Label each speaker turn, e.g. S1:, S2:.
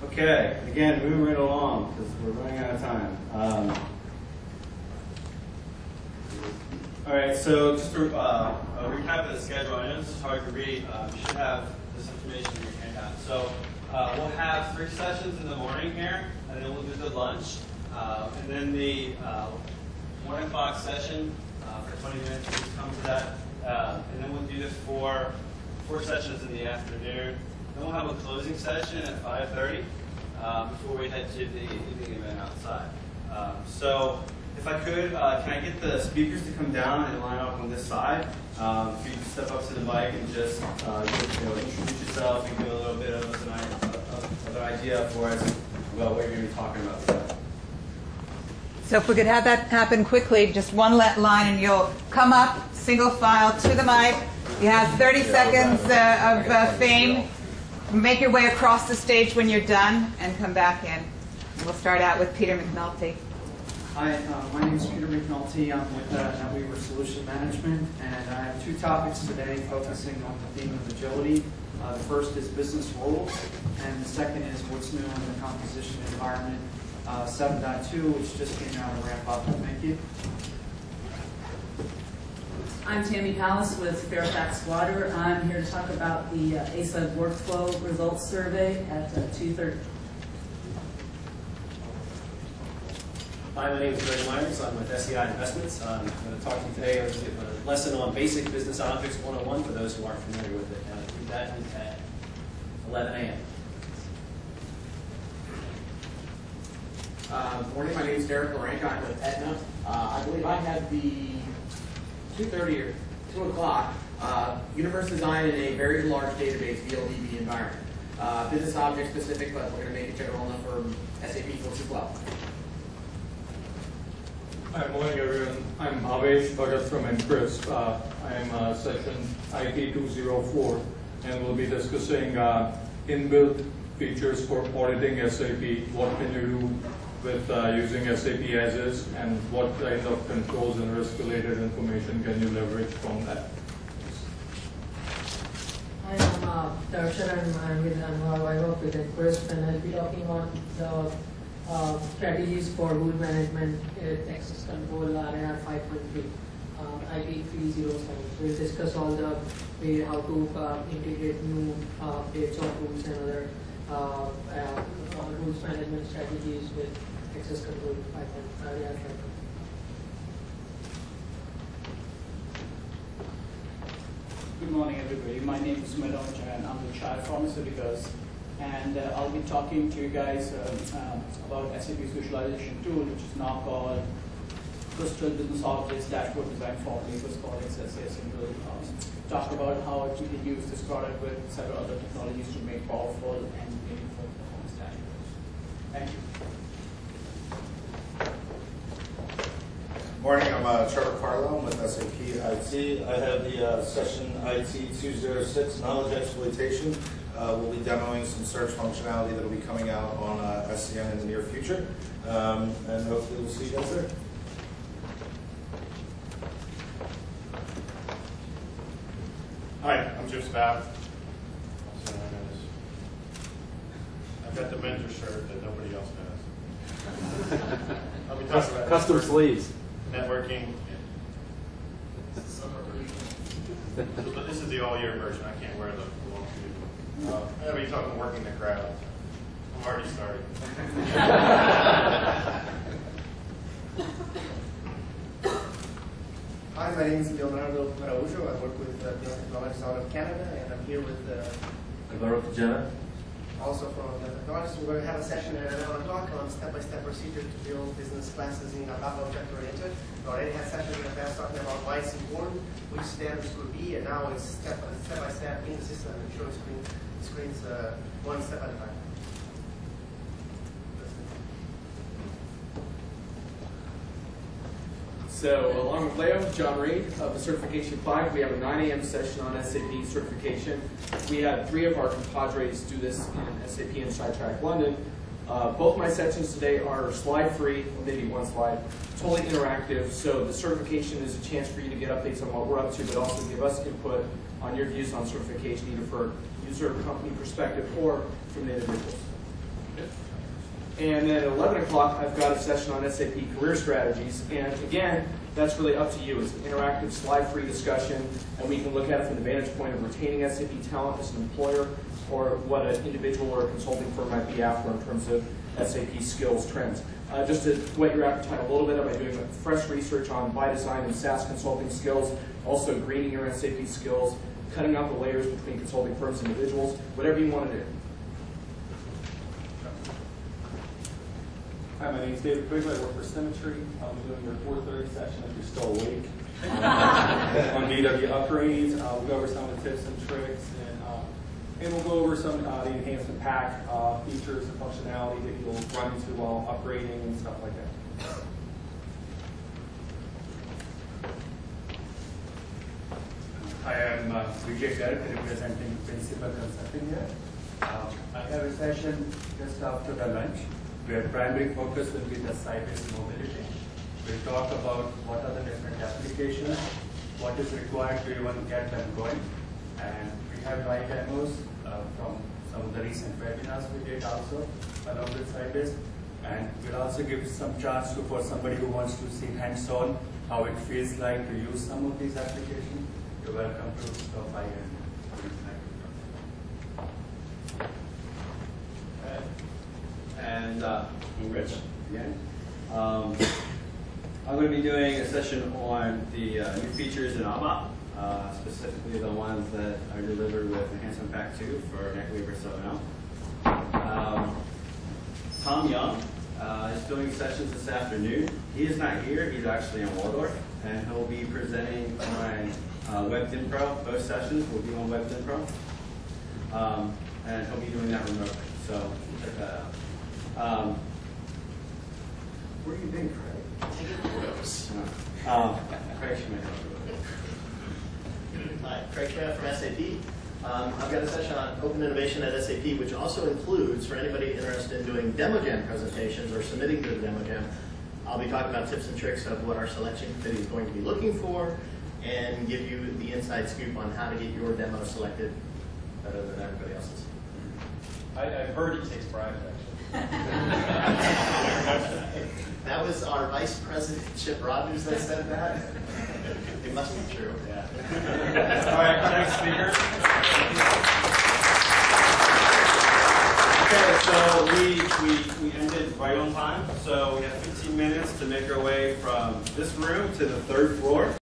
S1: Okay, again, moving right along because we're running out of time. All right, so just to recap of the schedule, I know this is hard to read. You should have this information in your handout. So we'll have 3 sessions in the morning here, and then we'll do the lunch. And then the 1 o'clock session for 20 minutes, we'll just come to that. And then we'll do the 4 sessions in the afternoon. Then we'll have a closing session at 5:30 before we head to the evening event outside. So if I could, can I get the speakers to come down and line up on this side? If you could step up to the mic and just introduce yourself and give a little bit of an idea for us about what you're going to be talking about today.
S2: So if we could have that happen quickly, just one line and you'll come up, single file, to the mic. You have 30 seconds of fame. Make your way across the stage when you're done and come back in. We'll start out with Peter McNulty.
S3: Hi, my name is Peter McNulty. I'm with NetWeaver Solution Management, and I have 2 topics today focusing on the theme of agility. The first is business rules, and the second is what's new in the composition environment 7.2, which just came out of ramp up. Thank you.
S4: I'm Tammy Pallas with Fairfax Water. I'm here to talk about the ASUG workflow results survey at 2:30.
S5: Hi, my name is Greg Myers. I'm with SEI Investments. I'm going to talk to you today a lesson on basic business objects 101 for those who aren't familiar with it. And I do that at 11 a.m.
S6: Good morning, my name is Derek Lorenka. I'm with Aetna. I believe I have the 2:30 or 2 o'clock universe design in a very large database VLDB environment. Business object specific, but we're going to make it general enough for SAP folks as well.
S7: Hi, morning everyone. I'm Bhavesh Bhagat from Encrisp. I'm session IT 204, and we'll be discussing inbuilt features for auditing SAP. What can you do with using SAP as is, and what kind of controls and risk-related information can you leverage from that?
S8: Hi, I'm Darshan, and I work with Encrisp, and I'll be talking on the strategies for rule management, access control, RNR 5.3, IP 307. We'll discuss all the way how to integrate new updates of rules and other rules management strategies with access control 5.3.
S9: Good morning, everybody. My name is Manoj, and I'm with Shire Pharmaceuticals. And I'll be talking to you guys about SAP's visualization tool, which is now called Crystal Business Objects Dashboard Design. Formerly it was called XSS, and we'll talk about how you can use this product with several other technologies to make powerful and meaningful performance dashboards. Thank you.
S10: Morning, I'm Trevor Carlo. I'm with SAP IT. I have the session IT 206, Knowledge Exploitation. We'll be demoing some search functionality that will be coming out on SCN in the near future, and hopefully we'll see you guys there.
S11: Hi, I'm Jim Spaff. I've got the mentor shirt that nobody else has. I'll be talking about
S12: custom sleeves.
S11: Networking. But this is the all-year version. I can't wear the long sleeve. I'll be talking working the crowd. I'm already starting.
S13: Hi, my name is Leonardo Araújo. I work with Beyond Technologies out of Canada, and I'm here with
S14: Alvaro Pajana.
S13: Also from the Technologies. We're going to have a session at 11 o'clock on step-by-step procedure to build business classes in ABAP object-oriented. We already had sessions in the past talking about why it's important, which standards could be, and now it's step-by-step in the system and showing screens one step at a time.
S6: So along with Leo, John Reed of the Certification 5, we have a 9 a.m. session on SAP certification. We had 3 of our compadres do this in SAP Inside Track London. Both my sections today are slide-free, or maybe one slide, totally interactive. So the certification is a chance for you to get updates on what we're up to, but also give us input on your views on certification, either for user or company perspective or from the individuals. And then at 11 o'clock, I've got a session on SAP career strategies. And again, that's really up to you. It's an interactive, slide-free discussion, and we can look at it from the vantage point of retaining SAP talent as an employer, or what an individual or a consulting firm might be after in terms of SAP skills trends. Just to whet your appetite a little bit, I've been doing fresh research on by design and SaaS consulting skills, also greening your SAP skills, cutting out the layers between consulting firms and individuals, whatever you want to do.
S12: Hi, my name is David Quigley. I work for Symmetry. I'll be doing your 4:30 session if you're still awake. On BW upgrades, we'll go over some of the tips and tricks, and we'll go over some of the enhancement pack features and functionality that you'll run into while upgrading and stuff like that.
S15: Hi, I'm Vijay Garg, representing Principal Consulting here. I have a session just after the lunch where primary focus will be the site-based mobility. We'll talk about what are the different applications, what is required to even get them going, and we have live demos from some of the recent webinars we did also along with site-based, and we'll also give some chance for somebody who wants to see hands-on how it feels like to use some of these applications. You're welcome to stop by and
S1: And I'm Rich again. I'm going to be doing a session on the new features in ABAP, specifically the ones that are delivered with Enhancement Pack 2 for NetWeaver 7.0. Tom Young is doing sessions this afternoon. He is not here. He's actually in Waldorf, and he'll be presenting on WebDim Pro. Both sessions will be on WebDim Pro, and he'll be doing that remotely. So check that out. Where have you been, Craig? Taking photos. Craig Schmidt.
S16: Hi, Craig Schmidt from SAP. I've got a session on open innovation at SAP, which also includes, for anybody interested in doing demo jam presentations or submitting to the demo jam, I'll be talking about tips and tricks of what our selection committee is going to be looking for, and give you the inside scoop on how to get your demo selected better than everybody else's.
S11: I've heard he takes pride, actually.
S16: That was our Vice President, Chip Rogers, that said that. It must be true.
S1: Yeah. All right, next speaker. Okay, so we ended right on time. So we have 15 minutes to make our way from this room to the third floor.